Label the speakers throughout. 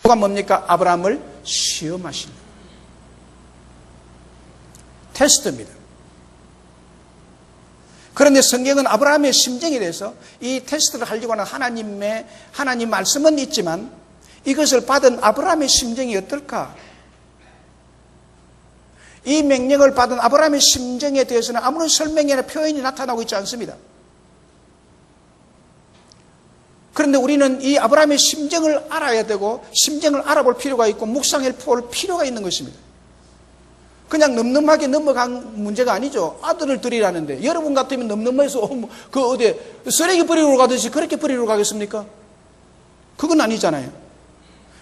Speaker 1: 누가 뭡니까? 아브라함을 시험하신 테스트입니다. 그런데 성경은 아브라함의 심정에 대해서 이 테스트를 하려고 하는 하나님 말씀은 있지만 이것을 받은 아브라함의 심정이 어떨까? 이 명령을 받은 아브라함의 심정에 대해서는 아무런 설명이나 표현이 나타나고 있지 않습니다. 그런데 우리는 이 아브라함의 심정을 알아야 되고 심정을 알아볼 필요가 있고 묵상해 볼 필요가 있는 것입니다. 그냥 늠름하게 넘어간 문제가 아니죠. 아들을 드리라는데 여러분 같으면 늠름해서 어디 쓰레기 버리러 가듯이 그렇게 버리러 가겠습니까? 그건 아니잖아요.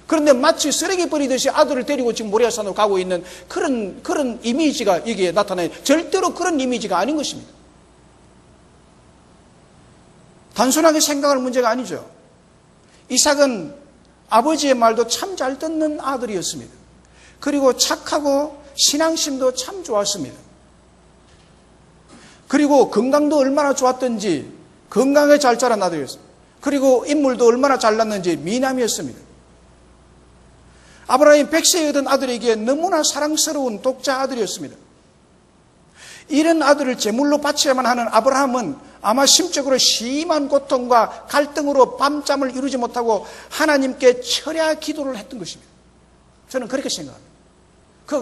Speaker 1: 그런데 마치 쓰레기 버리듯이 아들을 데리고 지금 모리아산으로 가고 있는 그런 이미지가 여기에 나타나요. 절대로 그런 이미지가 아닌 것입니다. 단순하게 생각할 문제가 아니죠. 이삭은 아버지의 말도 참 잘 듣는 아들이었습니다. 그리고 착하고 신앙심도 참 좋았습니다. 그리고 건강도 얼마나 좋았던지 건강에 잘 자란 아들이었습니다. 그리고 인물도 얼마나 잘났는지 미남이었습니다. 아브라함이 100세에 얻은 아들에게 너무나 사랑스러운 독자 아들이었습니다. 이런 아들을 제물로 바쳐야만 하는 아브라함은 아마 심적으로 심한 고통과 갈등으로 밤잠을 이루지 못하고 하나님께 철야 기도를 했던 것입니다. 저는 그렇게 생각합니다.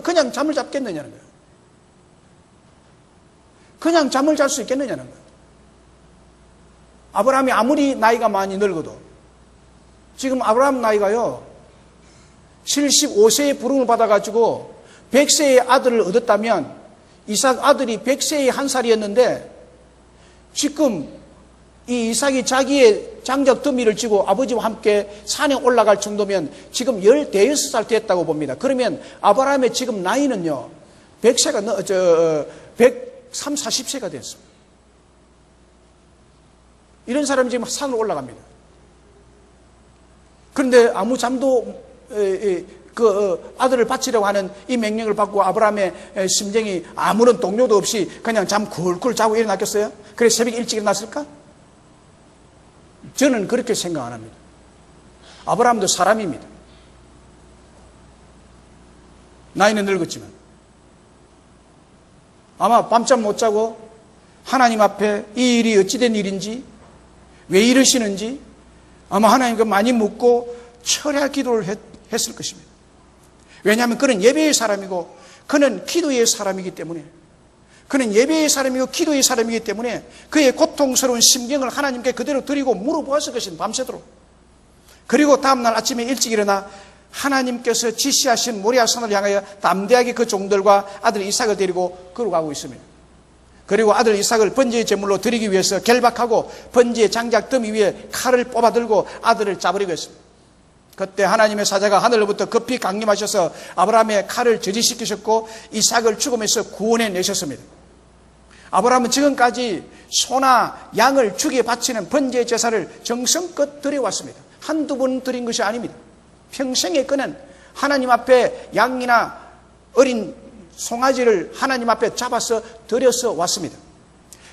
Speaker 1: 그냥 잠을 잡겠느냐는 거예요. 그냥 잠을 잘 수 있겠느냐는 거예요. 아브라함이 아무리 나이가 많이 늙어도 지금 아브라함 나이가요 75세의 부름을 받아가지고 100세의 아들을 얻었다면 이삭 아들이 100세의 한 살이었는데 지금 이 이삭이 자기의 장작 더미를 쥐고 아버지와 함께 산에 올라갈 정도면 지금 15살 됐다고 봅니다. 그러면 아브라함의 지금 나이는요 130, 40세가 됐습니다. 이런 사람이 지금 산으로 올라갑니다. 그런데 아무 잠도 아들을 바치려고 하는 이 명령을 받고 아브라함의 심정이 아무런 동료도 없이 그냥 잠 굴굴 자고 일어났겠어요? 그래서 새벽 일찍 일어났을까? 저는 그렇게 생각 안 합니다. 아브라함도 사람입니다. 나이는 늙었지만 아마 밤잠 못 자고 하나님 앞에 이 일이 어찌된 일인지 왜 이러시는지 아마 하나님께 많이 묻고 철야 기도를 했을 것입니다. 왜냐하면 그는 예배의 사람이고 그는 기도의 사람이기 때문에 그는 예배의 사람이고 기도의 사람이기 때문에 그의 고통스러운 심경을 하나님께 그대로 드리고 물어보았을 것입니다. 밤새도록. 그리고 다음날 아침에 일찍 일어나 하나님께서 지시하신 모리아산을 향하여 담대하게 그 종들과 아들 이삭을 데리고 걸어가고 있습니다. 그리고 아들 이삭을 번제의 제물로 드리기 위해서 결박하고 번제의 장작 더미 위에 칼을 뽑아들고 아들을 잡으려고 했습니다. 그때 하나님의 사자가 하늘로부터 급히 강림하셔서 아브라함의 칼을 저지시키셨고 이삭을 죽음에서 구원해 내셨습니다. 아브라함은 지금까지 소나 양을 죽여 바치는 번제 제사를 정성껏 드려왔습니다. 한두 번 드린 것이 아닙니다. 평생에 그는 하나님 앞에 양이나 어린 송아지를 하나님 앞에 잡아서 드려서 왔습니다.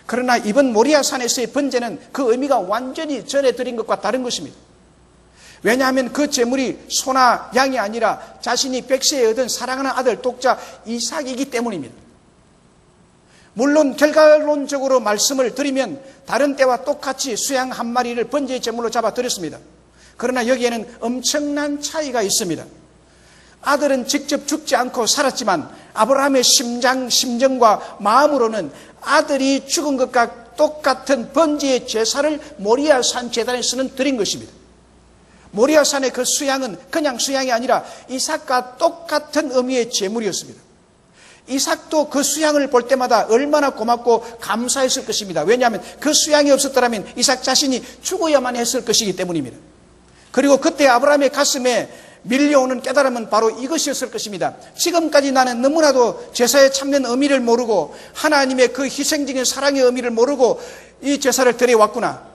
Speaker 1: 그러나 이번 모리아산에서의 번제는 그 의미가 완전히 전에 드린 것과 다른 것입니다. 왜냐하면 그 제물이 소나 양이 아니라 자신이 100세에 얻은 사랑하는 아들 독자 이삭이기 때문입니다. 물론 결과론적으로 말씀을 드리면 다른 때와 똑같이 수양 한 마리를 번제의 제물로 잡아 드렸습니다. 그러나 여기에는 엄청난 차이가 있습니다. 아들은 직접 죽지 않고 살았지만 아브라함의 심정과 마음으로는 아들이 죽은 것과 똑같은 번제의 제사를 모리아산 제단에서는 드린 것입니다. 모리아산의 그 수양은 그냥 수양이 아니라 이삭과 똑같은 의미의 제물이었습니다. 이삭도 그 수양을 볼 때마다 얼마나 고맙고 감사했을 것입니다. 왜냐하면 그 수양이 없었더라면 이삭 자신이 죽어야만 했을 것이기 때문입니다. 그리고 그때 아브라함의 가슴에 밀려오는 깨달음은 바로 이것이었을 것입니다. 지금까지 나는 너무나도 제사의 참된 의미를 모르고 하나님의 그 희생적인 사랑의 의미를 모르고 이 제사를 드려왔구나.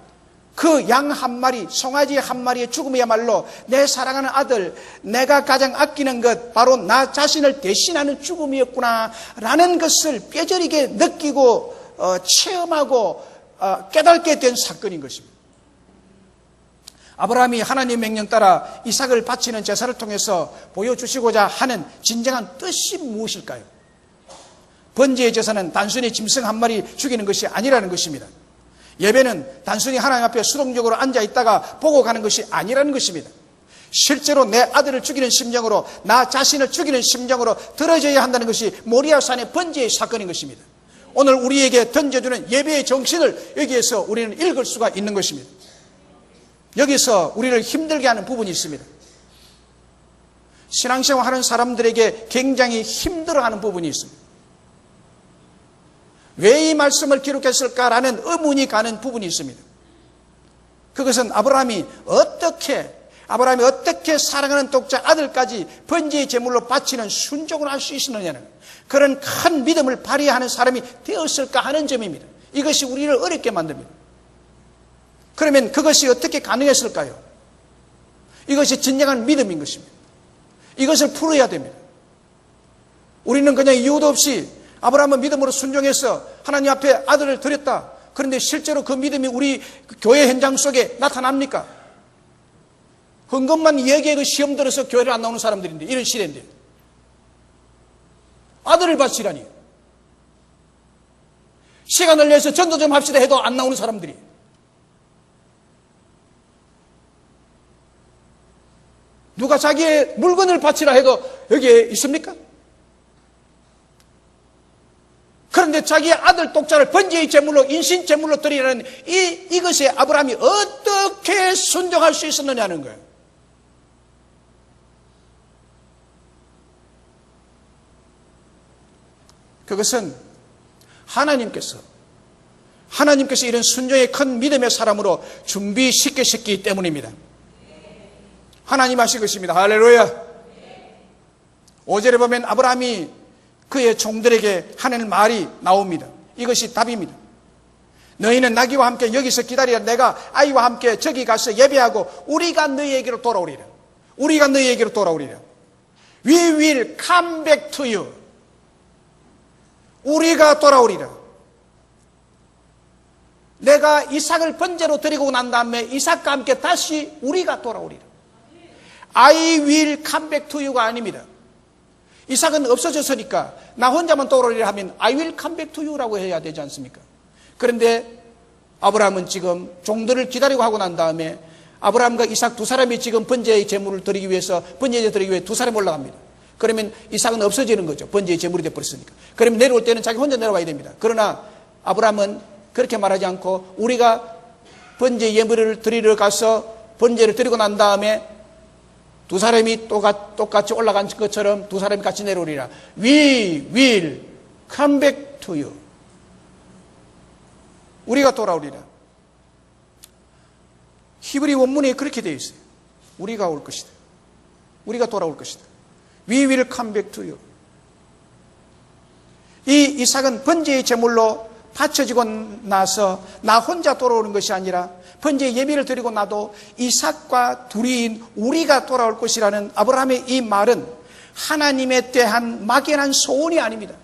Speaker 1: 그 양 한 마리, 송아지 한 마리의 죽음이야말로 내 사랑하는 아들, 내가 가장 아끼는 것, 바로 나 자신을 대신하는 죽음이었구나 라는 것을 뼈저리게 느끼고 체험하고 깨닫게 된 사건인 것입니다. 아브라함이 하나님의 명령 따라 이삭을 바치는 제사를 통해서 보여주시고자 하는 진정한 뜻이 무엇일까요? 번제의 제사는 단순히 짐승 한 마리 죽이는 것이 아니라는 것입니다. 예배는 단순히 하나님 앞에 수동적으로 앉아있다가 보고 가는 것이 아니라는 것입니다. 실제로 내 아들을 죽이는 심정으로, 나 자신을 죽이는 심정으로 들어져야 한다는 것이 모리아산의 번제의 사건인 것입니다. 오늘 우리에게 던져주는 예배의 정신을 여기에서 우리는 읽을 수가 있는 것입니다. 여기서 우리를 힘들게 하는 부분이 있습니다. 신앙생활 하는 사람들에게 굉장히 힘들어하는 부분이 있습니다. 왜 이 말씀을 기록했을까라는 의문이 가는 부분이 있습니다. 그것은 아브라함이 어떻게 사랑하는 독자 아들까지 번제의 제물로 바치는 순종을 할 수 있느냐는 그런 큰 믿음을 발휘하는 사람이 되었을까 하는 점입니다. 이것이 우리를 어렵게 만듭니다. 그러면 그것이 어떻게 가능했을까요? 이것이 진정한 믿음인 것입니다. 이것을 풀어야 됩니다. 우리는 그냥 이유도 없이 아브라함은 믿음으로 순종해서 하나님 앞에 아들을 드렸다. 그런데 실제로 그 믿음이 우리 교회 현장 속에 나타납니까? 헌금만 이야기해 그 시험 들어서 교회를 안 나오는 사람들인데, 이런 시대인데 아들을 바치라니. 시간을 내서 전도 좀 합시다 해도 안 나오는 사람들이. 누가 자기의 물건을 바치라 해도 여기에 있습니까? 그런데 자기의 아들 독자를 번제의 제물로, 인신 제물로 드리라는 이것에 아브라함이 어떻게 순종할 수 있었느냐는 거예요. 그것은 하나님께서 이런 순종의 큰 믿음의 사람으로 준비시키셨기 때문입니다. 하나님 하신 것입니다. 할렐루야. 5절에 보면 아브라함이 그의 종들에게 하는 말이 나옵니다. 이것이 답입니다. 너희는 나귀와 함께 여기서 기다리라. 내가 아이와 함께 저기 가서 예배하고 우리가 너희에게로 돌아오리라. 우리가 너희에게로 돌아오리라. We will come back to you. 우리가 돌아오리라. 내가 이삭을 번제로 드리고 난 다음에 이삭과 함께 다시 우리가 돌아오리라. I will come back to you가 아닙니다. 이삭은 없어졌으니까 나 혼자만 돌아오리라 하면 I will come back to you라고 해야 되지 않습니까? 그런데 아브라함은 지금 종들을 기다리고 하고 난 다음에 아브라함과 이삭 두 사람이 지금 번제의 제물을 드리기 위해서, 번제를 드리기 위해 두 사람이 올라갑니다. 그러면 이삭은 없어지는 거죠. 번제의 제물이 되어버렸으니까. 그러면 내려올 때는 자기 혼자 내려와야 됩니다. 그러나 아브라함은 그렇게 말하지 않고 우리가 번제 예물을 드리러 가서 번제를 드리고 난 다음에 두 사람이 똑같이 올라간 것처럼 두 사람이 같이 내려오리라. We will come back to you. 우리가 돌아오리라. 히브리 원문에 그렇게 되어 있어요. 우리가 올 것이다. 우리가 돌아올 것이다. We will come back to you. 이 이삭은 번제의 제물로 바쳐지고 나서 나 혼자 돌아오는 것이 아니라 번제의 예배를 드리고 나도 이삭과 둘이인 우리가 돌아올 것이라는 아브라함의 이 말은 하나님에 대한 막연한 소원이 아닙니다.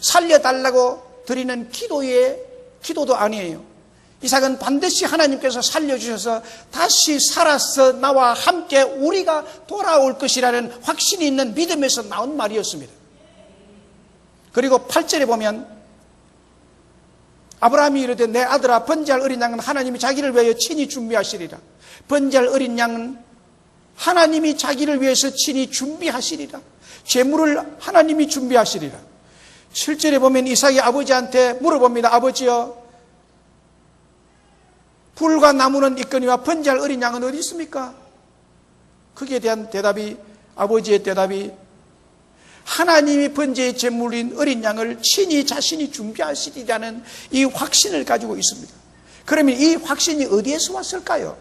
Speaker 1: 살려달라고 드리는 기도도 아니에요. 이삭은 반드시 하나님께서 살려주셔서 다시 살아서 나와 함께 우리가 돌아올 것이라는 확신이 있는 믿음에서 나온 말이었습니다. 그리고 8절에 보면 아브라함이 이르되 내 아들아 번제할 어린 양은 하나님이 자기를 위하여 친히 준비하시리라. 번제할 어린 양은 하나님이 자기를 위해서 친히 준비하시리라. 제물을 하나님이 준비하시리라. 7절에 보면 이삭이 아버지한테 물어봅니다. 아버지여, 불과 나무는 있거니와 번제할 어린 양은 어디 있습니까? 거기에 대한 대답이, 아버지의 대답이 하나님이 번제의 제물인 어린 양을 친히 자신이 준비하시리라는 이 확신을 가지고 있습니다. 그러면 이 확신이 어디에서 왔을까요?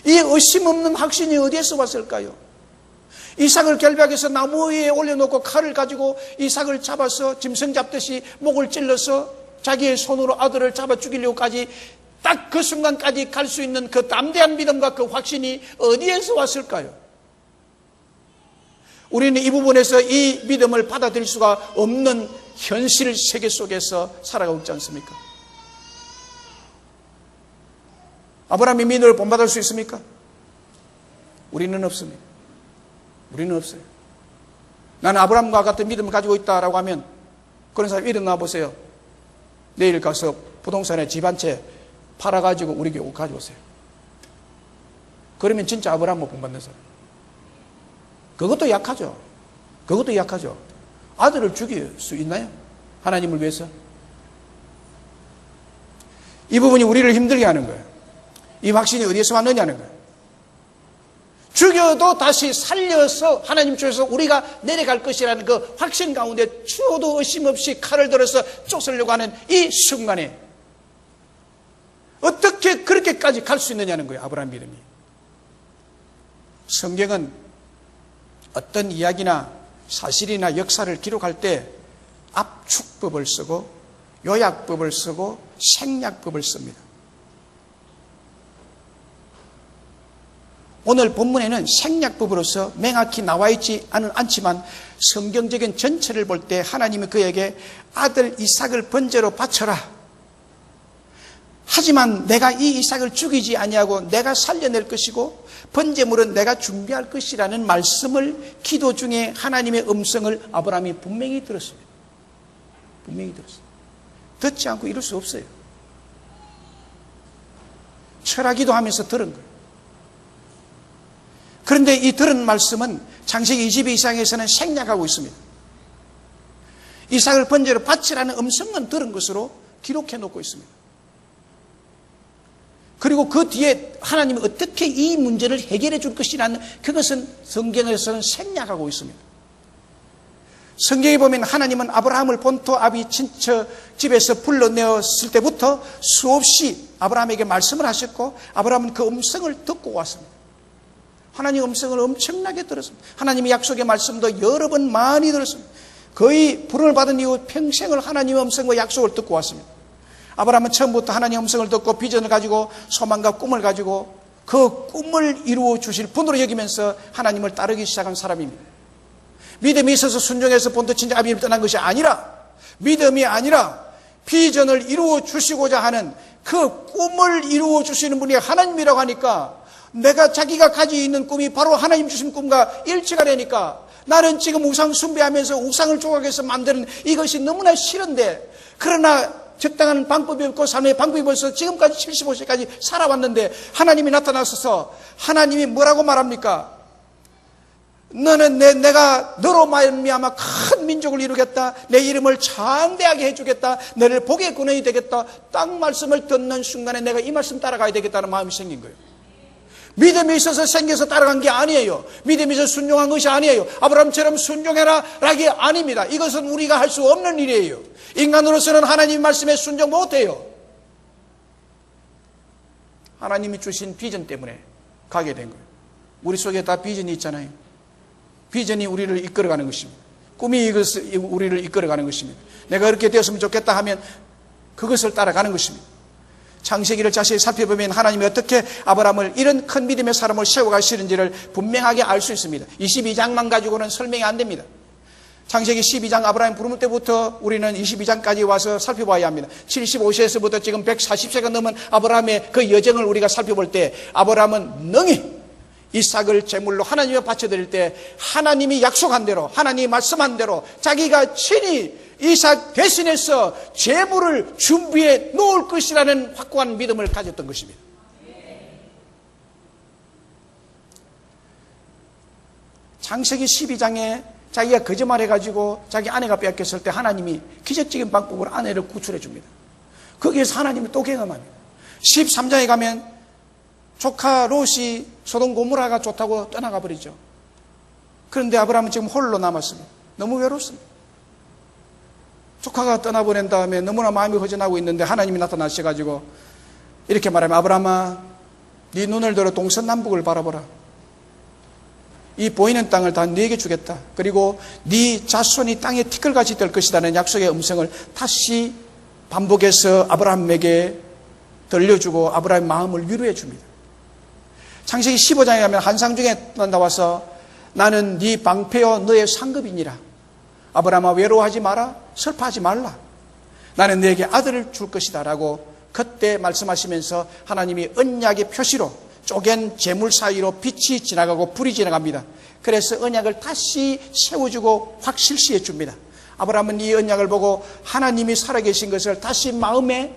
Speaker 1: 이 의심 없는 확신이 어디에서 왔을까요? 이삭을 결박해서 나무 위에 올려놓고 칼을 가지고 이삭을 잡아서 짐승 잡듯이 목을 찔러서 자기의 손으로 아들을 잡아 죽이려고까지 딱 그 순간까지 갈 수 있는 그 담대한 믿음과 그 확신이 어디에서 왔을까요? 우리는 이 부분에서 이 믿음을 받아들일 수가 없는 현실 세계 속에서 살아가고 있지 않습니까? 아브라함이 믿음을 본받을 수 있습니까? 우리는 없습니다. 우리는 없어요. 나는 아브라함과 같은 믿음을 가지고 있다라고 하면 그런 사람 일어나 보세요. 내일 가서 부동산에 집 한 채 팔아가지고 우리 교회 가져오세요. 그러면 진짜 아브라함을 본받는 사람. 그것도 약하죠. 그것도 약하죠. 아들을 죽일 수 있나요? 하나님을 위해서? 이 부분이 우리를 힘들게 하는 거예요. 이 확신이 어디에서 왔느냐는 거예요. 죽여도 다시 살려서 하나님 쪽에서 우리가 내려갈 것이라는 그 확신 가운데 추호도 의심 없이 칼을 들어서 쫓으려고 하는 이 순간에 어떻게 그렇게까지 갈 수 있느냐는 거예요. 아브라함 믿음이. 성경은 어떤 이야기나 사실이나 역사를 기록할 때 압축법을 쓰고 요약법을 쓰고 생략법을 씁니다. 오늘 본문에는 생략법으로서 명확히 나와 있지 않지만 성경적인 전체를 볼 때 하나님이 그에게 아들 이삭을 번제로 바쳐라. 하지만 내가 이 이삭을 죽이지 아니하고 내가 살려낼 것이고 번제물은 내가 준비할 것이라는 말씀을 기도 중에 하나님의 음성을 아브라함이 분명히 들었습니다. 분명히 들었어요. 듣지 않고 이럴 수 없어요. 철학기도 하면서 들은 거예요. 그런데 이 들은 말씀은 창세기 22장에서는 생략하고 있습니다. 이삭을 번제로 바치라는 음성만 들은 것으로 기록해 놓고 있습니다. 그리고 그 뒤에 하나님이 어떻게 이 문제를 해결해 줄 것이라는 그것은 성경에서는 생략하고 있습니다. 성경에 보면 하나님은 아브라함을 본토 아비 친척 집에서 불러내었을 때부터 수없이 아브라함에게 말씀을 하셨고 아브라함은 그 음성을 듣고 왔습니다. 하나님 음성을 엄청나게 들었습니다. 하나님의 약속의 말씀도 여러 번 많이 들었습니다. 거의 부름을 받은 이후 평생을 하나님의 음성과 약속을 듣고 왔습니다. 아브라함은 처음부터 하나님의 음성을 듣고 비전을 가지고 소망과 꿈을 가지고 그 꿈을 이루어 주실 분으로 여기면서 하나님을 따르기 시작한 사람입니다. 믿음이 있어서 순종해서 본토 친척 아비를 떠난 것이 아니라 믿음이 아니라 비전을 이루어 주시고자 하는 그 꿈을 이루어 주시는 분이 하나님이라고 하니까 내가 자기가 가지고 있는 꿈이 바로 하나님 주신 꿈과 일치가 되니까 나는 지금 우상 숭배하면서 우상을 조각해서 만드는 이것이 너무나 싫은데 그러나 적당한 방법이 없고 삶의 방법이 없어서 지금까지 75세까지 살아왔는데 하나님이 나타나셔서 하나님이 뭐라고 말합니까? 너는 내가 너로 말미암아 큰 민족을 이루겠다. 내 이름을 장대하게 해주겠다. 너를 복의 근원이 되겠다. 딱 말씀을 듣는 순간에 내가 이 말씀 따라가야 되겠다는 마음이 생긴 거예요. 믿음이 있어서 생겨서 따라간 게 아니에요. 믿음이 있어서 순종한 것이 아니에요. 아브라함처럼 순종해라 라기 아닙니다. 이것은 우리가 할 수 없는 일이에요. 인간으로서는 하나님 말씀에 순종 못해요. 하나님이 주신 비전 때문에 가게 된 거예요. 우리 속에 다 비전이 있잖아요. 비전이 우리를 이끌어가는 것입니다. 꿈이 우리를 이끌어가는 것입니다. 내가 그렇게 되었으면 좋겠다 하면 그것을 따라가는 것입니다. 창세기를 자세히 살펴보면 하나님이 어떻게 아브라함을 이런 큰 믿음의 사람을 세워가시는지를 분명하게 알 수 있습니다. 22장만 가지고는 설명이 안 됩니다. 창세기 12장 아브라함 부름 때부터 우리는 22장까지 와서 살펴봐야 합니다. 75세에서부터 지금 140세가 넘은 아브라함의 그 여정을 우리가 살펴볼 때 아브라함은 능히 이삭을 제물로 하나님께 바쳐드릴 때 하나님이 약속한 대로 하나님이 말씀한 대로 자기가 친히 이삭 대신해서 제물을 준비해 놓을 것이라는 확고한 믿음을 가졌던 것입니다. 창세기 12장에 자기가 거짓말해가지고 자기 아내가 빼앗겼을 때 하나님이 기적적인 방법으로 아내를 구출해 줍니다. 거기에서 하나님이 또 경험합니다. 13장에 가면 조카 롯이 소돔 고모라가 좋다고 떠나가 버리죠. 그런데 아브라함은 지금 홀로 남았습니다. 너무 외롭습니다. 조카가 떠나보낸 다음에 너무나 마음이 허전하고 있는데 하나님이 나타나셔가지고 이렇게 말하면 아브라함아 네 눈을 들어 동서남북을 바라보라. 이 보이는 땅을 다 네게 주겠다. 그리고 네 자손이 땅에 티끌같이 될 것이라는 약속의 음성을 다시 반복해서 아브라함에게 들려주고 아브라함의 마음을 위로해 줍니다. 창세기 15장에 가면 한상 중에 나와서 나는 네 방패요 너의 상급이니라. 아브라함아 외로워하지 마라. 슬퍼하지 말라. 나는 네게 아들을 줄 것이다 라고 그때 말씀하시면서 하나님이 언약의 표시로 쪼갠 재물 사이로 빛이 지나가고 불이 지나갑니다. 그래서 언약을 다시 세워주고 확실시해 줍니다. 아브라함은 이 언약을 보고 하나님이 살아계신 것을 다시 마음에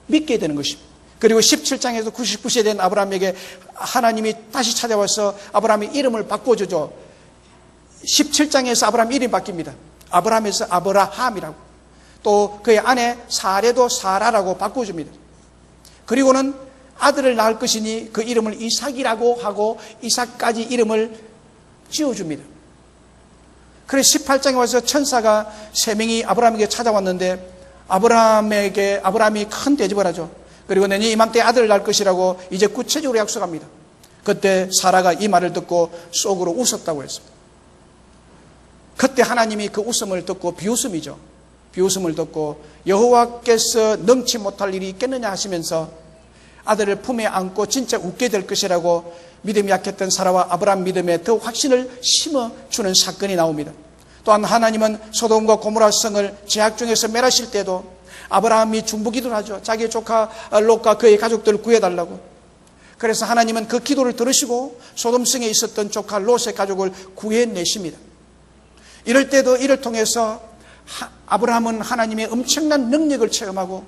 Speaker 1: 믿게 되는 것입니다. 그리고 17장에서 99세 된 아브라함에게 하나님이 다시 찾아와서 아브라함의 이름을 바꿔주죠. 17장에서 아브라함 이름이 바뀝니다. 아브라함에서 아브라함이라고. 또 그의 아내 사레도 사라라고 바꿔줍니다. 그리고는 아들을 낳을 것이니 그 이름을 이삭이라고 하고 이삭까지 이름을 지어줍니다. 그래서 18장에 와서 천사가 3명이 아브라함에게 찾아왔는데 아브라함이 큰 대접을 하죠. 그리고 내년 이맘때 아들을 낳을 것이라고 이제 구체적으로 약속합니다. 그때 사라가 이 말을 듣고 속으로 웃었다고 했습니다. 그때 하나님이 그 웃음을 듣고 비웃음이죠. 비웃음을 듣고 여호와께서 능치 못할 일이 있겠느냐 하시면서 아들을 품에 안고 진짜 웃게 될 것이라고 믿음이 약했던 사라와 아브라함 믿음에 더 확신을 심어주는 사건이 나옵니다. 또한 하나님은 소돔과 고모라 성을 제약 중에서 멸하실 때도 아브라함이 중보기도를 하죠. 자기의 조카 롯과 그의 가족들을 구해달라고. 그래서 하나님은 그 기도를 들으시고 소돔성에 있었던 조카 롯의 가족을 구해내십니다. 이럴 때도 이를 통해서 아브라함은 하나님의 엄청난 능력을 체험하고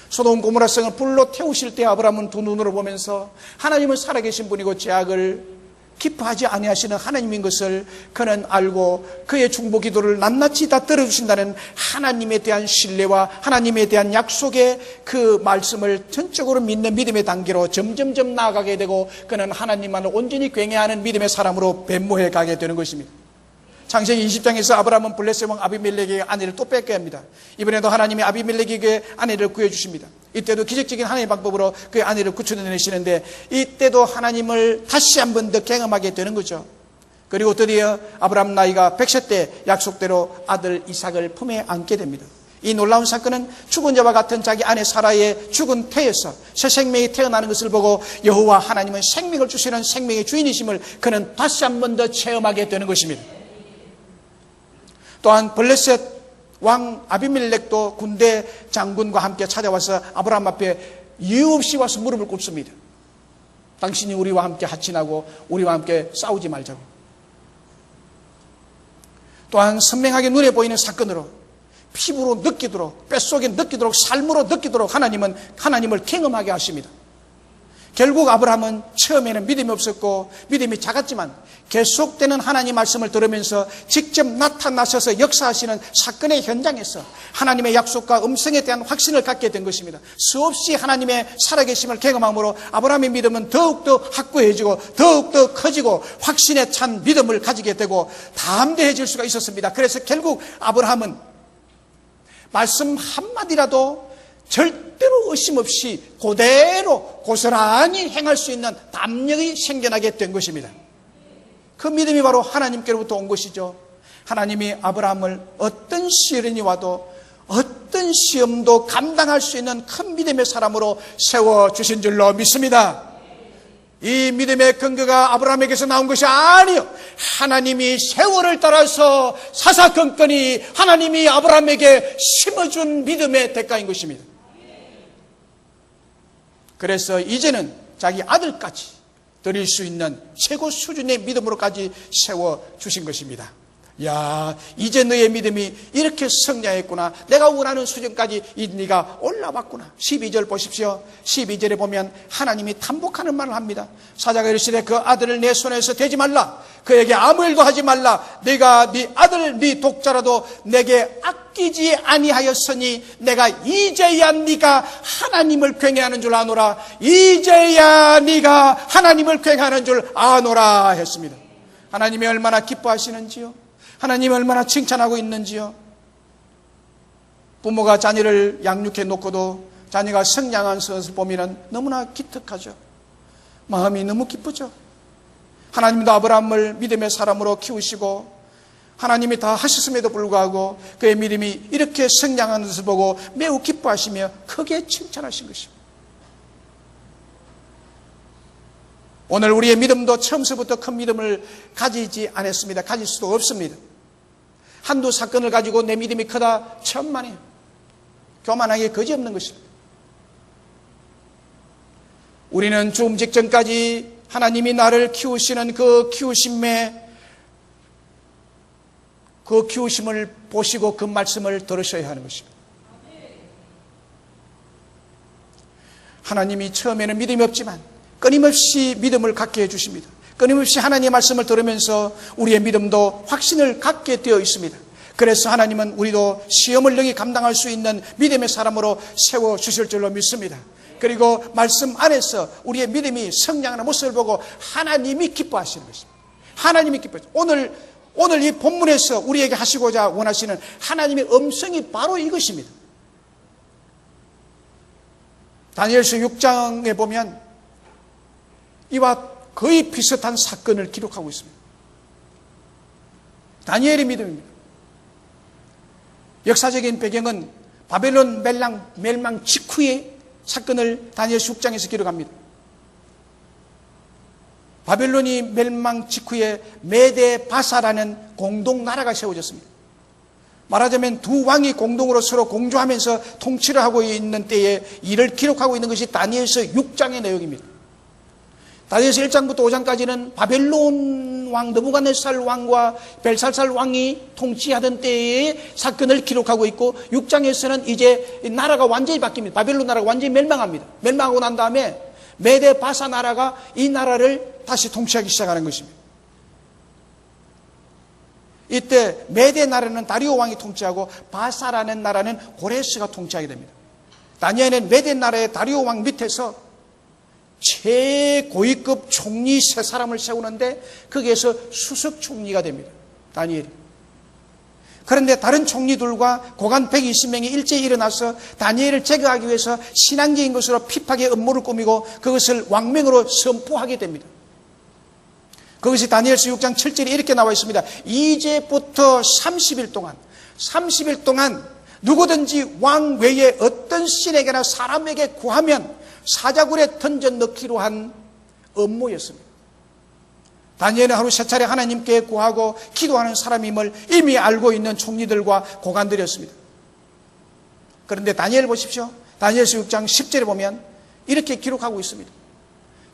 Speaker 1: 소돔 고모라성을 불로 태우실 때 아브라함은 두 눈으로 보면서 하나님은 살아계신 분이고 죄악을 기뻐하지 아니하시는 하나님인 것을 그는 알고 그의 중보기도를 낱낱이 다 들어주신다는 하나님에 대한 신뢰와 하나님에 대한 약속의 그 말씀을 전적으로 믿는 믿음의 단계로 점점점 나아가게 되고 그는 하나님만을 온전히 경외하는 믿음의 사람으로 변모해 가게 되는 것입니다. 창세기 20장에서 아브라함은 블레셋 왕 아비멜렉에게 아내를 또 뺏게 합니다. 이번에도 하나님이 아비멜렉에게 아내를 구해주십니다. 이때도 기적적인 하나님의 방법으로 그의 아내를 구출해내시는데 이때도 하나님을 다시 한 번 더 경험하게 되는 거죠. 그리고 드디어 아브라함 나이가 100세 때 약속대로 아들 이삭을 품에 안게 됩니다. 이 놀라운 사건은 죽은 자와 같은 자기 아내 사라의 죽은 태에서 새 생명이 태어나는 것을 보고 여호와 하나님은 생명을 주시는 생명의 주인이심을 그는 다시 한 번 더 체험하게 되는 것입니다. 또한 블레셋 왕 아비멜렉도 군대 장군과 함께 찾아와서 아브라함 앞에 이유 없이 와서 무릎을 꿇습니다. 당신이 우리와 함께 하친하고 우리와 함께 싸우지 말자고. 또한 선명하게 눈에 보이는 사건으로 피부로 느끼도록 뼛속에 느끼도록 삶으로 느끼도록 하나님을 경험하게 하십니다. 결국 아브라함은 처음에는 믿음이 없었고 믿음이 작았지만 계속되는 하나님 말씀을 들으면서 직접 나타나셔서 역사하시는 사건의 현장에서 하나님의 약속과 음성에 대한 확신을 갖게 된 것입니다. 수없이 하나님의 살아계심을 경험함으로 아브라함의 믿음은 더욱더 확고해지고 더욱더 커지고 확신에 찬 믿음을 가지게 되고 담대해질 수가 있었습니다. 그래서 결국 아브라함은 말씀 한마디라도 절대로 의심 없이 그대로 고스란히 행할 수 있는 담력이 생겨나게 된 것입니다. 그 믿음이 바로 하나님께로부터 온 것이죠. 하나님이 아브라함을 어떤 시련이 와도 어떤 시험도 감당할 수 있는 큰 믿음의 사람으로 세워주신 줄로 믿습니다. 이 믿음의 근거가 아브라함에게서 나온 것이 아니요, 하나님이 세월을 따라서 사사건건이 하나님이 아브라함에게 심어준 믿음의 대가인 것입니다. 그래서 이제는 자기 아들까지 드릴 수 있는 최고 수준의 믿음으로까지 세워주신 것입니다. 야, 이제 너의 믿음이 이렇게 성장했구나. 내가 원하는 수준까지 네가 올라왔구나. 12절 보십시오. 12절에 보면 하나님이 탄복하는 말을 합니다. 사자가 이르시되 그 아들을 내 손에서 대지 말라. 그에게 아무 일도 하지 말라. 네가 네 아들 네 독자라도 내게 아끼지 아니하였으니 내가 이제야 네가 하나님을 경외하는 줄 아노라. 이제야 네가 하나님을 경외하는 줄 아노라 했습니다. 하나님이 얼마나 기뻐하시는지요. 하나님 얼마나 칭찬하고 있는지요. 부모가 자녀를 양육해 놓고도 자녀가 성장한 것을 보면 너무나 기특하죠. 마음이 너무 기쁘죠. 하나님도 아브라함을 믿음의 사람으로 키우시고 하나님이 다 하셨음에도 불구하고 그의 믿음이 이렇게 성장하는 것을 보고 매우 기뻐하시며 크게 칭찬하신 것입니다. 오늘 우리의 믿음도 처음서부터 큰 믿음을 가지지 않았습니다. 가질 수도 없습니다. 한두 사건을 가지고 내 믿음이 크다 천만에요. 교만하게 거지없는 것입니다. 우리는 죽음 직전까지 하나님이 나를 키우시는 그 키우심을 보시고 그 말씀을 들으셔야 하는 것입니다. 하나님이 처음에는 믿음이 없지만 끊임없이 믿음을 갖게 해주십니다. 끊임없이 하나님의 말씀을 들으면서 우리의 믿음도 확신을 갖게 되어 있습니다. 그래서 하나님은 우리도 시험을 능히 감당할 수 있는 믿음의 사람으로 세워주실 줄로 믿습니다. 그리고 말씀 안에서 우리의 믿음이 성장하는 모습을 보고 하나님이 기뻐하시는 것입니다. 하나님이 기뻐하시는, 오늘 이 본문에서 우리에게 하시고자 원하시는 하나님의 음성이 바로 이것입니다. 다니엘서 6장에 보면 이와 거의 비슷한 사건을 기록하고 있습니다. 다니엘의 믿음입니다. 역사적인 배경은 바벨론 멸망 직후의 사건을 다니엘서 6장에서 기록합니다. 바벨론이 멸망 직후에 메데 바사라는 공동나라가 세워졌습니다. 말하자면 두 왕이 공동으로 서로 공조하면서 통치를 하고 있는 때에 이를 기록하고 있는 것이 다니엘서 6장의 내용입니다. 다니엘서 1장부터 5장까지는 바벨론 왕 느부갓네살 왕과 벨사살 왕이 통치하던 때의 사건을 기록하고 있고 6장에서는 이제 나라가 완전히 바뀝니다. 바벨론 나라가 완전히 멸망합니다. 멸망하고 난 다음에 메데 바사 나라가 이 나라를 다시 통치하기 시작하는 것입니다. 이때 메데 나라는 다리오 왕이 통치하고 바사라는 나라는 고레스가 통치하게 됩니다. 다니엘은 메데 나라의 다리오 왕 밑에서 최고위급 총리 세 사람을 세우는데 거기에서 수석 총리가 됩니다. 다니엘이. 그런데 다른 총리들과 고관 120명이 일제히 일어나서 다니엘을 제거하기 위해서 신앙적인 것으로 핍박의 음모를 꾸미고 그것을 왕명으로 선포하게 됩니다. 그것이 다니엘서 6장 7절에 이렇게 나와 있습니다. 이제부터 30일 동안 누구든지 왕 외에 어떤 신에게나 사람에게 구하면 사자굴에 던져 넣기로 한 음모였습니다. 다니엘은 하루 세 차례 하나님께 구하고 기도하는 사람임을 이미 알고 있는 총리들과 고관들이었습니다. 그런데 다니엘 보십시오. 다니엘서 6장 10절에 보면 이렇게 기록하고 있습니다.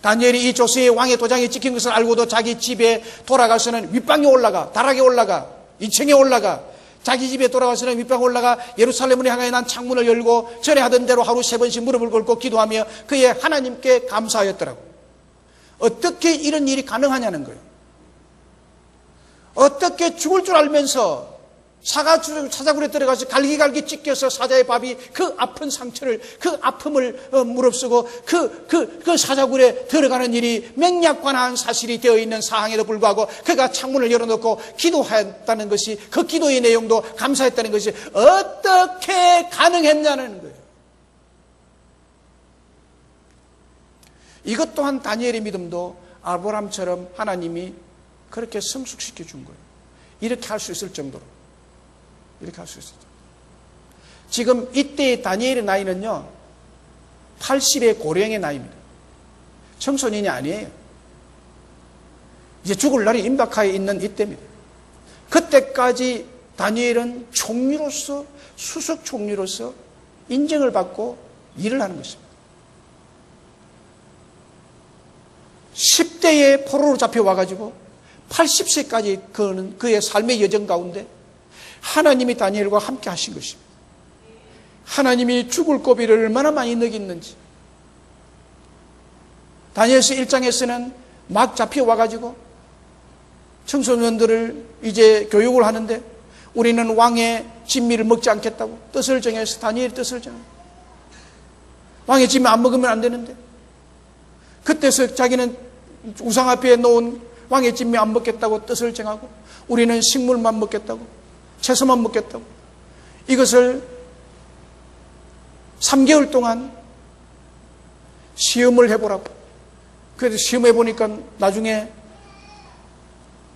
Speaker 1: 다니엘이 이 조세의 왕의 도장이 찍힌 것을 알고도 자기 집에 돌아가서는 윗방에 올라가, 다락에 올라가, 2층에 올라가, 자기 집에 돌아가서는 윗방에 올라가 예루살렘을 향하여 난 창문을 열고 전에 하던 대로 하루 3번씩 무릎을 꿇고 기도하며 그의 하나님께 감사하였더라고. 어떻게 이런 일이 가능하냐는 거예요. 어떻게 죽을 줄 알면서 사자굴에 들어가서 갈기갈기 찢겨서 사자의 밥이 그 아픈 상처를, 그 아픔을 무릅쓰고 그 사자굴에 들어가는 일이 맹약관한 사실이 되어 있는 사항에도 불구하고 그가 창문을 열어놓고 기도했다는 것이, 그 기도의 내용도 감사했다는 것이 어떻게 가능했냐는 거예요. 이것 또한 다니엘의 믿음도 아브라함처럼 하나님이 그렇게 성숙시켜 준 거예요. 이렇게 할 수 있을 정도로. 이렇게 할 수 있었죠. 지금 이때의 다니엘의 나이는요, 80의 고령의 나이입니다. 청소년이 아니에요. 이제 죽을 날이 임박하에 있는 이때입니다. 그때까지 다니엘은 총리로서, 수석 총리로서 인정을 받고 일을 하는 것입니다. 10대에 포로로 잡혀와가지고 80세까지 그의 삶의 여정 가운데 하나님이 다니엘과 함께 하신 것입니다. 하나님이 죽을 고비를 얼마나 많이 느꼈는지. 다니엘서 1장에서는 막 잡혀와가지고 청소년들을 이제 교육을 하는데 우리는 왕의 진미를 먹지 않겠다고 뜻을 정해서 다니엘이 뜻을 정해요. 왕의 진미 안 먹으면 안 되는데 그때서 자기는 우상 앞에 놓은 왕의 진미 안 먹겠다고 뜻을 정하고 우리는 식물만 먹겠다고, 채소만 먹겠다고, 이것을 3개월 동안 시험을 해보라고. 그래서 시험해보니까 나중에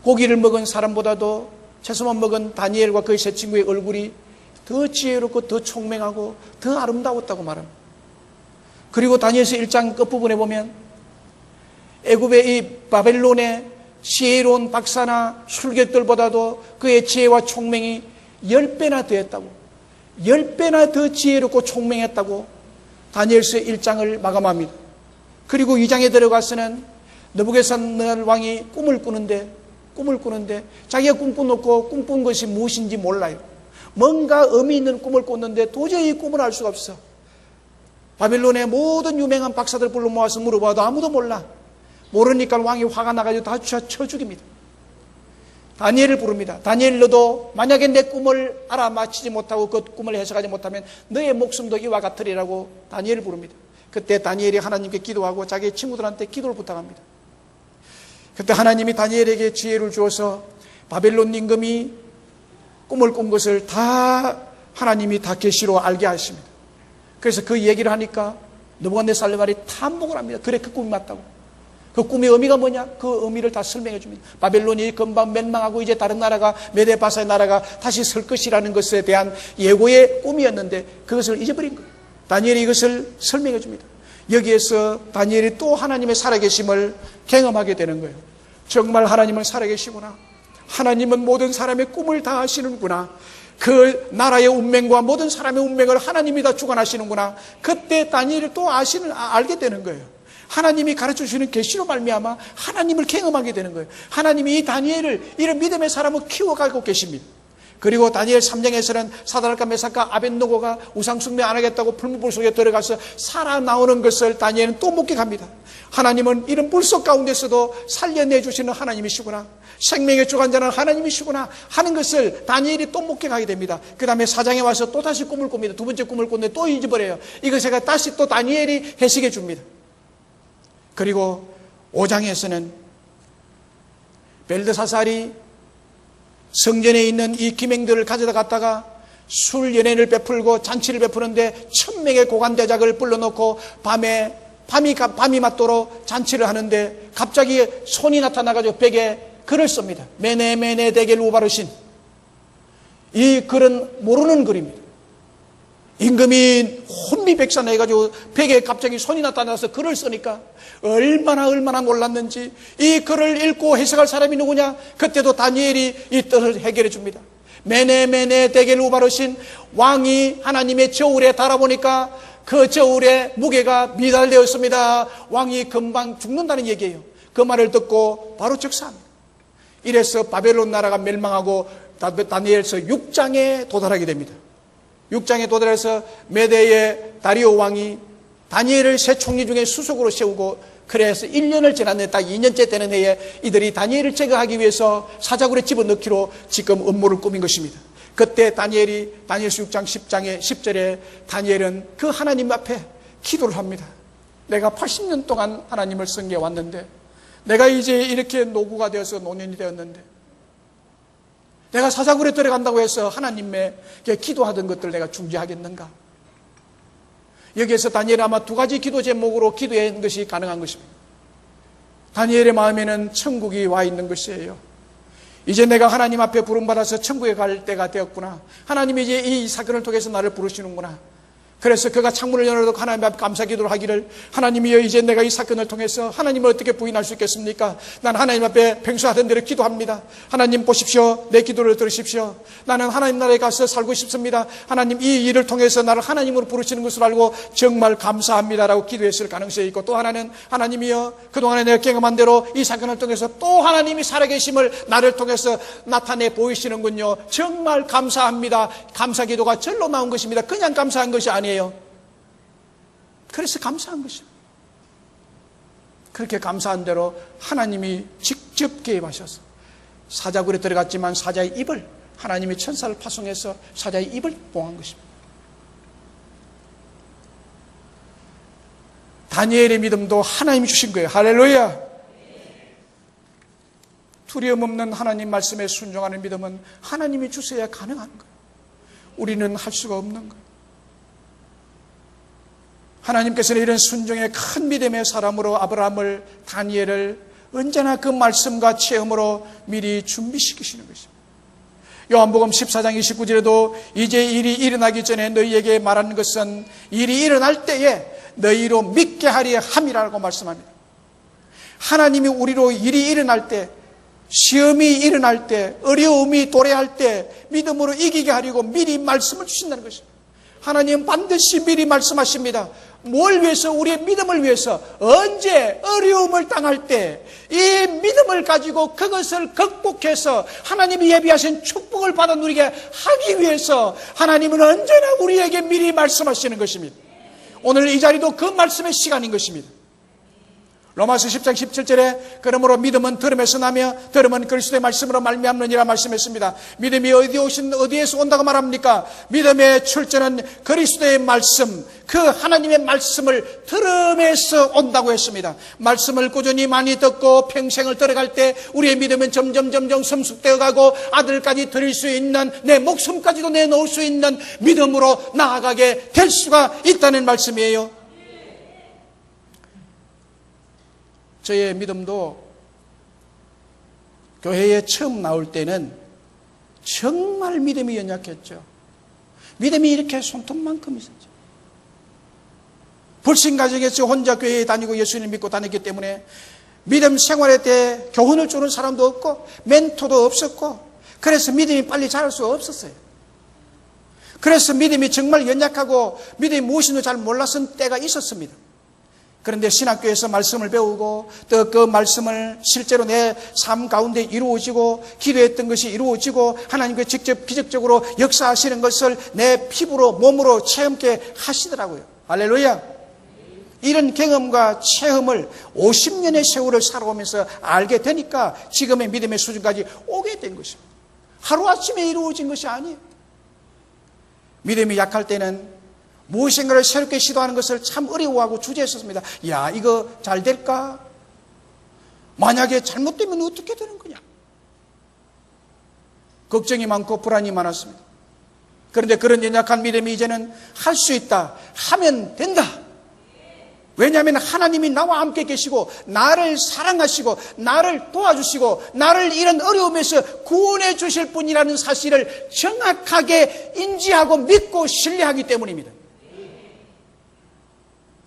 Speaker 1: 고기를 먹은 사람보다도 채소만 먹은 다니엘과 그의 세 친구의 얼굴이 더 지혜롭고 더 총명하고 더 아름다웠다고 말합니다. 그리고 다니엘서 1장 끝부분에 보면 애굽의 이 바벨론의 지혜로운 박사나 술객들보다도 그의 지혜와 총명이 10배나 되었다고, 10배나 더 지혜롭고 총명했다고 다니엘서 1장을 마감합니다. 그리고 2장에 들어가서는 느부갓네살 왕이 꿈을 꾸는데 자기가 꿈꿔놓고 꿈꾼 것이 무엇인지 몰라요. 뭔가 의미 있는 꿈을 꿨는데 도저히 꿈을 알 수가 없어. 바벨론의 모든 유명한 박사들 불러 모아서 물어봐도 아무도 몰라. 모르니까 왕이 화가 나가지고 다 쳐 죽입니다. 다니엘을 부릅니다. 다니엘, 너도 만약에 내 꿈을 알아맞히지 못하고 그 꿈을 해석하지 못하면 너의 목숨도 이와 같으리라고 다니엘을 부릅니다. 그때 다니엘이 하나님께 기도하고 자기 친구들한테 기도를 부탁합니다. 그때 하나님이 다니엘에게 지혜를 주어서 바벨론 임금이 꿈을 꾼 것을 다 하나님이 다 계시로 알게 하십니다. 그래서 그 얘기를 하니까 느부갓네살 왕이 탐복을 합니다. 그래, 그 꿈이 맞다고. 그 꿈의 의미가 뭐냐? 그 의미를 다 설명해 줍니다. 바벨론이 금방 멸망하고 이제 다른 나라가, 메데바사의 나라가 다시 설 것이라는 것에 대한 예고의 꿈이었는데 그것을 잊어버린 거예요. 다니엘이 이것을 설명해 줍니다. 여기에서 다니엘이 또 하나님의 살아계심을 경험하게 되는 거예요. 정말 하나님은 살아계시구나. 하나님은 모든 사람의 꿈을 다 아시는구나. 그 나라의 운명과 모든 사람의 운명을 하나님이 다 주관하시는구나. 그때 다니엘이 또 알게 되는 거예요. 하나님이 가르쳐주시는 계시로 말미암아 하나님을 경험하게 되는 거예요. 하나님이 이 다니엘을, 이런 믿음의 사람을 키워가고 계십니다. 그리고 다니엘 3장에서는 사드락과 메삭과 아벳느고가 우상 숭배 안 하겠다고 풀무불 속에 들어가서 살아나오는 것을 다니엘은 또 목격합니다. 하나님은 이런 불속 가운데서도 살려내주시는 하나님이시구나, 생명의 주관자는 하나님이시구나 하는 것을 다니엘이 또 목격하게 됩니다. 그 다음에 4장에 와서 또 다시 꿈을 꿉니다. 두 번째 꿈을 꿨는데 또 잊어버려요. 이것을 다시 또 다니엘이 해석해 줍니다. 그리고 5장에서는 벨드사살이 성전에 있는 이 기명들을 가져다 갔다가 술 연회를 베풀고 잔치를 베푸는데 1000명의 고관대작을 불러놓고 밤이 맞도록 잔치를 하는데 갑자기 손이 나타나가지고 벽에 글을 씁니다. 메네 데겔 우바르신. 이 글은 모르는 글입니다. 임금이 혼미백산해가지고 벽에 갑자기 손이 나타나서 글을 쓰니까 얼마나 놀랐는지 이 글을 읽고 해석할 사람이 누구냐? 그때도 다니엘이 이 뜻을 해결해 줍니다. 메네 데겔 우바르신. 왕이 하나님의 저울에 달아보니까 그 저울의 무게가 미달되었습니다. 왕이 금방 죽는다는 얘기예요. 그 말을 듣고 바로 즉사합니다. 이래서 바벨론 나라가 멸망하고 다니엘서 6장에 도달하게 됩니다. 6장에 도달해서 메대의 다리오 왕이 다니엘을 세 총리 중에 수석으로 세우고, 그래서 1년을 지났는데 딱 2년째 되는 해에 이들이 다니엘을 제거하기 위해서 사자굴에 집어넣기로 지금 음모를 꾸민 것입니다. 그때 다니엘서 6장 10장에 10절에 다니엘은 그 하나님 앞에 기도를 합니다. 내가 80년 동안 하나님을 섬겨 왔는데, 내가 이제 이렇게 노구가 되어서 노년이 되었는데, 내가 사자굴에 들어간다고 해서 하나님께 기도하던 것들 내가 중지하겠는가? 여기에서 다니엘은 아마 두 가지 기도 제목으로 기도한 것이 가능한 것입니다. 다니엘의 마음에는 천국이 와 있는 것이에요. 이제 내가 하나님 앞에 부름받아서 천국에 갈 때가 되었구나. 하나님이 이제 이 사건을 통해서 나를 부르시는구나. 그래서 그가 창문을 열어놓고 하나님 앞에 감사 기도를 하기를, 하나님이여, 이제 내가 이 사건을 통해서 하나님을 어떻게 부인할 수 있겠습니까? 난 하나님 앞에 평소 하던 대로 기도합니다. 하나님 보십시오. 내 기도를 들으십시오. 나는 하나님 나라에 가서 살고 싶습니다. 하나님, 이 일을 통해서 나를 하나님으로 부르시는 것을 알고 정말 감사합니다라고 기도했을 가능성이 있고, 또 하나는 하나님이여, 그동안에 내가 경험한 대로 이 사건을 통해서 또 하나님이 살아계심을 나를 통해서 나타내 보이시는군요. 정말 감사합니다. 감사 기도가 절로 나온 것입니다. 그냥 감사한 것이 아니에요. 그래서 감사한 것이에요. 그렇게 감사한 대로 하나님이 직접 개입하셔서 사자굴에 들어갔지만 사자의 입을, 하나님이 천사를 파송해서 사자의 입을 봉한 것입니다. 다니엘의 믿음도 하나님이 주신 거예요. 할렐루야. 두려움 없는 하나님 말씀에 순종하는 믿음은 하나님이 주셔야 가능한 거예요. 우리는 할 수가 없는 거예요. 하나님께서는 이런 순종의 큰 믿음의 사람으로 아브라함을, 다니엘을 언제나 그 말씀과 체험으로 미리 준비시키시는 것입니다. 요한복음 14장 29절에도 이제 일이 일어나기 전에 너희에게 말하는 것은 일이 일어날 때에 너희로 믿게 하려 함이라고 말씀합니다. 하나님이 우리로 일이 일어날 때, 시험이 일어날 때, 어려움이 도래할 때 믿음으로 이기게 하려고 미리 말씀을 주신다는 것입니다. 하나님은 반드시 미리 말씀하십니다. 뭘 위해서? 우리의 믿음을 위해서. 언제 어려움을 당할 때 이 믿음을 가지고 그것을 극복해서 하나님이 예비하신 축복을 받아 누리게 하기 위해서 하나님은 언제나 우리에게 미리 말씀하시는 것입니다. 오늘 이 자리도 그 말씀의 시간인 것입니다. 로마서 10장 17절에 그러므로 믿음은 들음에서 나며 들음은 그리스도의 말씀으로 말미암느니라 말씀했습니다. 믿음이 어디에서 온다고 말합니까? 믿음의 출처는 그리스도의 말씀, 그 하나님의 말씀을 들음에서 온다고 했습니다. 말씀을 꾸준히 많이 듣고 평생을 들어갈 때 우리의 믿음은 점점 성숙되어 가고 아들까지 드릴 수 있는, 내 목숨까지도 내놓을 수 있는 믿음으로 나아가게 될 수가 있다는 말씀이에요. 저의 믿음도 교회에 처음 나올 때는 정말 믿음이 연약했죠. 믿음이 이렇게 손톱만큼 있었죠. 불신가정에서 혼자 교회에 다니고 예수님을 믿고 다녔기 때문에 믿음 생활에 대해 교훈을 주는 사람도 없고 멘토도 없었고, 그래서 믿음이 빨리 자랄 수 없었어요. 그래서 믿음이 정말 연약하고 믿음이 무엇인지 잘 몰랐던 때가 있었습니다. 그런데 신학교에서 말씀을 배우고 또 그 말씀을 실제로 내 삶 가운데 이루어지고 기도했던 것이 이루어지고 하나님께 직접 기적적으로 역사하시는 것을 내 피부로 몸으로 체험케 하시더라고요. 할렐루야. 이런 경험과 체험을 50년의 세월을 살아오면서 알게 되니까 지금의 믿음의 수준까지 오게 된 것입니다. 하루아침에 이루어진 것이 아니에요. 믿음이 약할 때는 무엇인가를 새롭게 시도하는 것을 참 어려워하고 주저했었습니다. 야, 이거 잘 될까? 만약에 잘못되면 어떻게 되는 거냐? 걱정이 많고 불안이 많았습니다. 그런데 그런 연약한 믿음이 이제는 할 수 있다, 하면 된다. 왜냐하면 하나님이 나와 함께 계시고 나를 사랑하시고 나를 도와주시고 나를 이런 어려움에서 구원해 주실 분이라는 사실을 정확하게 인지하고 믿고 신뢰하기 때문입니다.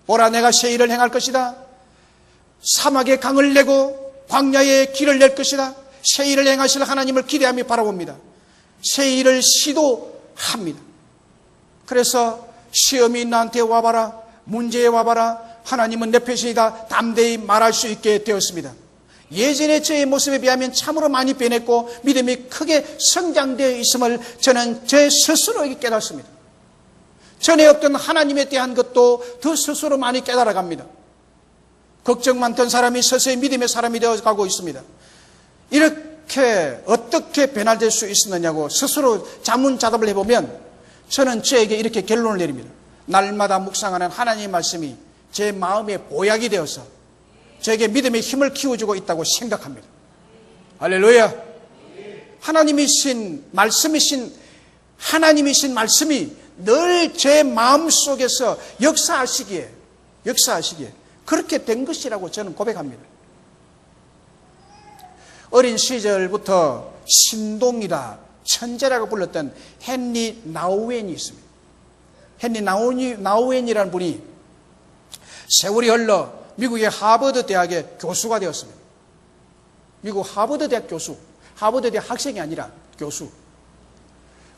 Speaker 1: 보라, 내가 새 일을 행할 것이다. 사막에 강을 내고 광야에 길을 낼 것이다. 새 일을 행하실 하나님을 기대하며 바라봅니다. 새 일을 시도합니다. 그래서 시험이 나한테 와봐라, 문제에 와봐라, 하나님은 내 편이다, 담대히 말할 수 있게 되었습니다. 예전의 저의 모습에 비하면 참으로 많이 변했고 믿음이 크게 성장되어 있음을 저는 제 스스로에게 깨닫습니다. 전에 없던 하나님에 대한 것도 더 스스로 많이 깨달아갑니다. 걱정 많던 사람이 서서히 믿음의 사람이 되어가고 있습니다. 이렇게 어떻게 변화될 수 있었느냐고 스스로 자문자답을 해보면 저는 저에게 이렇게 결론을 내립니다. 날마다 묵상하는 하나님의 말씀이 제 마음에 보약이 되어서 저에게 믿음의 힘을 키워주고 있다고 생각합니다. 할렐루야. 하나님이신 말씀이신 말씀이 늘 제 마음속에서 역사하시기에 그렇게 된 것이라고 저는 고백합니다. 어린 시절부터 신동이라 천재라고 불렀던 헨리 나우엔이 있습니다. 헨리 나우엔이라는 분이 세월이 흘러 미국의 하버드 대학의 교수가 되었습니다. 미국 하버드 대학 교수, 하버드 대학 학생이 아니라 교수.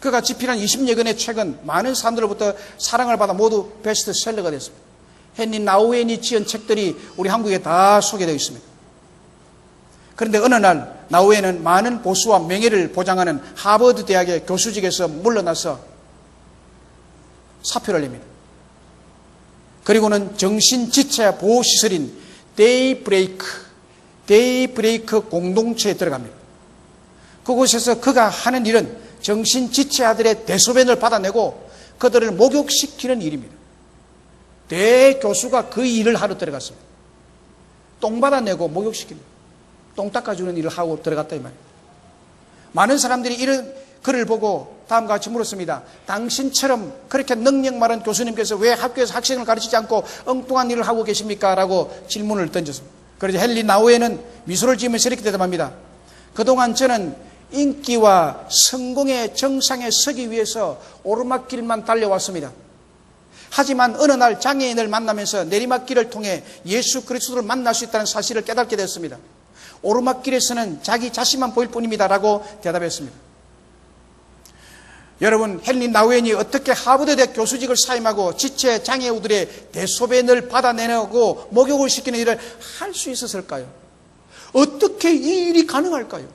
Speaker 1: 그가 집필한 20여 권의 책은 많은 사람들로부터 사랑을 받아 모두 베스트셀러가 됐습니다. 헨리 나우엔이 지은 책들이 우리 한국에 다 소개되어 있습니다. 그런데 어느 날 나우엔은 많은 보수와 명예를 보장하는 하버드 대학의 교수직에서 물러나서 사표를 냅니다. 그리고는 정신지체 보호시설인 데이브레이크 공동체에 들어갑니다. 그곳에서 그가 하는 일은 정신지체아들의 대소변을 받아내고 그들을 목욕시키는 일입니다. 대교수가 그 일을 하러 들어갔습니다. 똥 받아내고 목욕시키는, 똥 닦아주는 일을 하고 들어갔다 이 말이에요. 많은 사람들이 이런 글을 보고 다음과 같이 물었습니다. 당신처럼 그렇게 능력 많은 교수님께서 왜 학교에서 학생을 가르치지 않고 엉뚱한 일을 하고 계십니까? 라고 질문을 던졌습니다. 그래서 헨리 나우엔은 미소를 지으면서 이렇게 대답합니다. 그동안 저는 인기와 성공의 정상에 서기 위해서 오르막길만 달려왔습니다. 하지만 어느 날 장애인을 만나면서 내리막길을 통해 예수 그리스도를 만날 수 있다는 사실을 깨닫게 됐습니다. 오르막길에서는 자기 자신만 보일 뿐입니다. 라고 대답했습니다. 여러분, 헨리 나우엔이 어떻게 하버드대 교수직을 사임하고 지체 장애우들의 대소변을 받아내고 목욕을 시키는 일을 할 수 있었을까요? 어떻게 이 일이 가능할까요?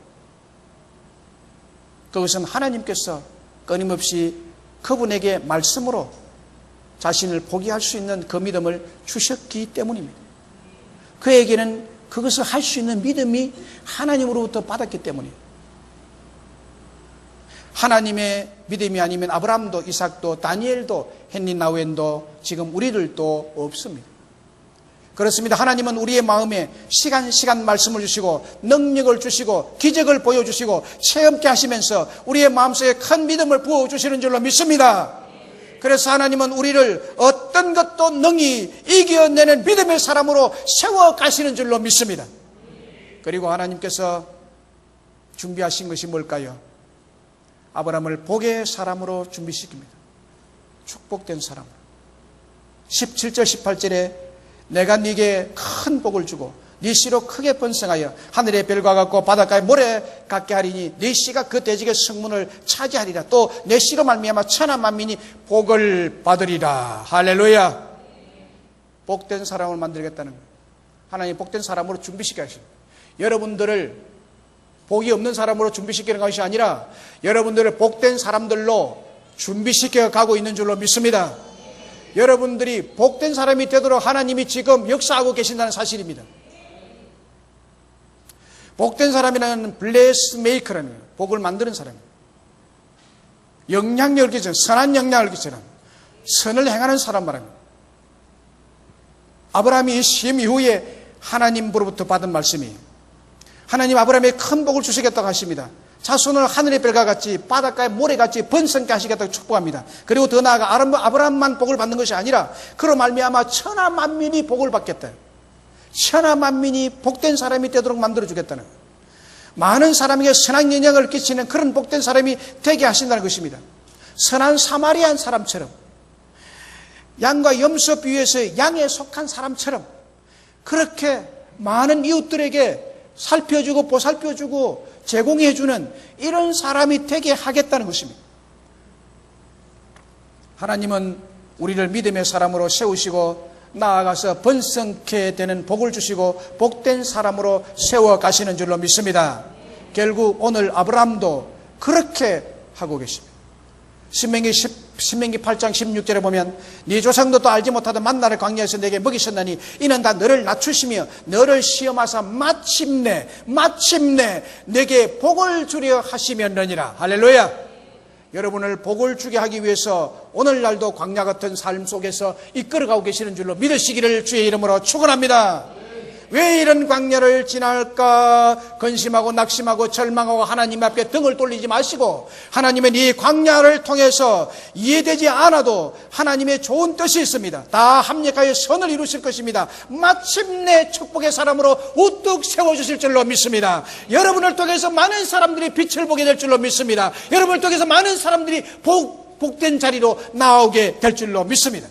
Speaker 1: 그것은 하나님께서 끊임없이 그분에게 말씀으로 자신을 포기할 수 있는 그 믿음을 주셨기 때문입니다. 그에게는 그것을 할 수 있는 믿음이 하나님으로부터 받았기 때문이에요. 하나님의 믿음이 아니면 아브라함도 이삭도 다니엘도 헨리 나우엔도 지금 우리들도 없습니다. 그렇습니다. 하나님은 우리의 마음에 시간 말씀을 주시고 능력을 주시고 기적을 보여주시고 체험케 하시면서 우리의 마음속에 큰 믿음을 부어주시는 줄로 믿습니다. 그래서 하나님은 우리를 어떤 것도 능히 이겨내는 믿음의 사람으로 세워가시는 줄로 믿습니다. 그리고 하나님께서 준비하신 것이 뭘까요? 아브라함을 복의 사람으로 준비시킵니다. 축복된 사람으로. 17절 18절에 내가 네게 큰 복을 주고 네 씨로 크게 번성하여 하늘의 별과 같고 바닷가의 모래 같게 하리니 네 씨가 그 대적의 성문을 차지하리라. 또 내 씨로 말미암아 천하 만민이 복을 받으리라. 할렐루야. 복된 사람을 만들겠다는 거예요. 하나님 복된 사람으로 준비시켜야 하십니다. 여러분들을 복이 없는 사람으로 준비시키는 것이 아니라 여러분들을 복된 사람들로 준비시켜 가고 있는 줄로 믿습니다. 여러분들이 복된 사람이 되도록 하나님이 지금 역사하고 계신다는 사실입니다. 복된 사람이라는 블레스 메이커라는 거예요. 복을 만드는 사람이에요. 영향력을 끼치는, 선한 영향을 끼치는, 선을 행하는 사람 말합니다. 아브라함이 이 시험 이후에 하나님으로부터 받은 말씀이 하나님 아브라함에게 큰 복을 주시겠다고 하십니다. 자손을 하늘의 별과 같이 바닷가의 모래같이 번성케 하시겠다고 축복합니다. 그리고 더 나아가 아브라함만 복을 받는 것이 아니라 그로 말미암아 천하 만민이 복을 받겠다. 천하 만민이 복된 사람이 되도록 만들어주겠다는 거예요. 많은 사람에게 선한 영향을 끼치는 그런 복된 사람이 되게 하신다는 것입니다. 선한 사마리안 사람처럼 양과 염소 비유에서 양에 속한 사람처럼 그렇게 많은 이웃들에게 살펴주고 보살펴주고 제공해주는 이런 사람이 되게 하겠다는 것입니다. 하나님은 우리를 믿음의 사람으로 세우시고 나아가서 번성케 되는 복을 주시고 복된 사람으로 세워가시는 줄로 믿습니다. 결국 오늘 아브라함도 그렇게 하고 계십니다. 신명기 8장 16절에 보면 네 조상도 알지 못하던 만나를 광야에서 내게 먹이셨나니 이는 다 너를 낮추시며 너를 시험하사 마침내 내게 복을 주려 하시면느니라. 할렐루야. 여러분을 복을 주게 하기 위해서 오늘날도 광야 같은 삶 속에서 이끌어가고 계시는 줄로 믿으시기를 주의 이름으로 축원합니다. 왜 이런 광야를 지날까 근심하고 낙심하고 절망하고 하나님 앞에 등을 돌리지 마시고 하나님은 이 광야를 통해서 이해되지 않아도 하나님의 좋은 뜻이 있습니다. 다 합력하여 선을 이루실 것입니다. 마침내 축복의 사람으로 우뚝 세워주실 줄로 믿습니다. 여러분을 통해서 많은 사람들이 빛을 보게 될 줄로 믿습니다. 여러분을 통해서 많은 사람들이 복된 자리로 나오게 될 줄로 믿습니다.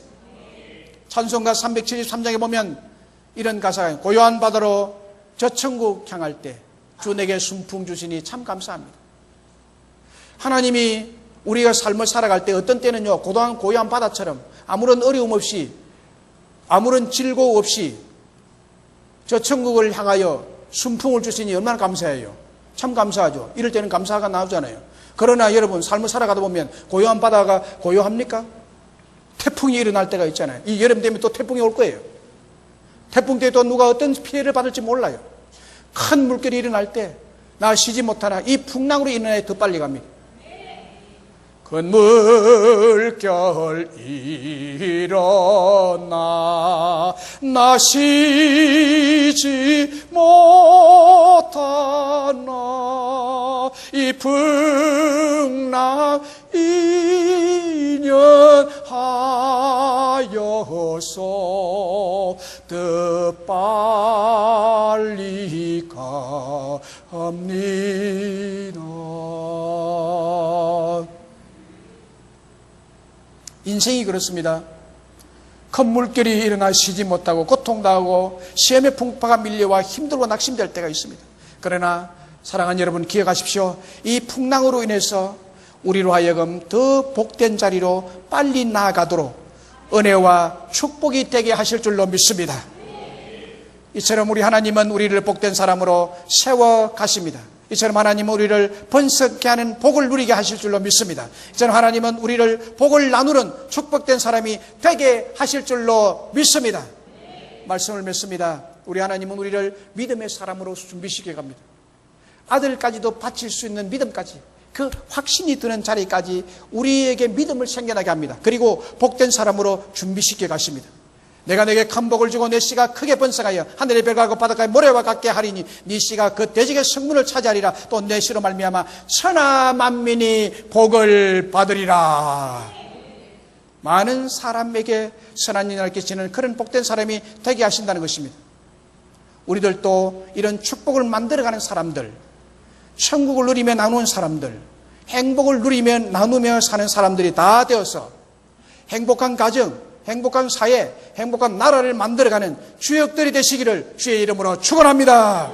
Speaker 1: 찬송가 373장에 보면 이런 가사가 고요한 바다로 저 천국 향할 때 주 내게 순풍 주시니 참 감사합니다. 하나님이 우리가 삶을 살아갈 때 어떤 때는요 고요한 바다처럼 아무런 어려움 없이 아무런 질고 없이 저 천국을 향하여 순풍을 주시니 얼마나 감사해요. 참 감사하죠. 이럴 때는 감사가 나오잖아요. 그러나 여러분 삶을 살아가다 보면 고요한 바다가 고요합니까? 태풍이 일어날 때가 있잖아요. 이 여름 되면 또 태풍이 올 거예요. 태풍 때 또 누가 어떤 피해를 받을지 몰라요. 큰 물결이 일어날 때 나 쉬지 못하나 이 풍랑으로 인해 더 빨리 갑니다. 큰 물결 일어나 나 쉬지 못하나 이 풍랑 인연하여서 더 빨리 갑니다. 인생이 그렇습니다. 큰 물결이 일어나 쉬지 못하고 고통당하고 시험의 풍파가 밀려와 힘들고 낙심될 때가 있습니다. 그러나 사랑하는 여러분 기억하십시오. 이 풍랑으로 인해서 우리로 하여금 더 복된 자리로 빨리 나아가도록 은혜와 축복이 되게 하실 줄로 믿습니다. 이처럼 우리 하나님은 우리를 복된 사람으로 세워가십니다. 이처럼 하나님은 우리를 번성케 하는 복을 누리게 하실 줄로 믿습니다. 이처럼 하나님은 우리를 복을 나누는 축복된 사람이 되게 하실 줄로 믿습니다. 말씀을 맺습니다. 우리 하나님은 우리를 믿음의 사람으로 준비시켜 갑니다. 아들까지도 바칠 수 있는 믿음까지, 그 확신이 드는 자리까지 우리에게 믿음을 생겨나게 합니다. 그리고 복된 사람으로 준비시켜 가십니다. 내가 내게 큰 복을 주고 내 씨가 크게 번성하여 하늘의 별과 바닷가의 모래와 같게 하리니 네 씨가 그 대적의 성문을 차지하리라. 또 내 씨로 말미암아 천하 만민이 복을 받으리라. 많은 사람에게 선한 인을 끼치는 그런 복된 사람이 되게 하신다는 것입니다. 우리들도 이런 축복을 만들어가는 사람들, 천국을 누리며 나누는 사람들, 행복을 누리며 나누며 사는 사람들이 다 되어서 행복한 가정, 행복한 사회, 행복한 나라를 만들어가는 주역들이 되시기를 주의 이름으로 축원합니다.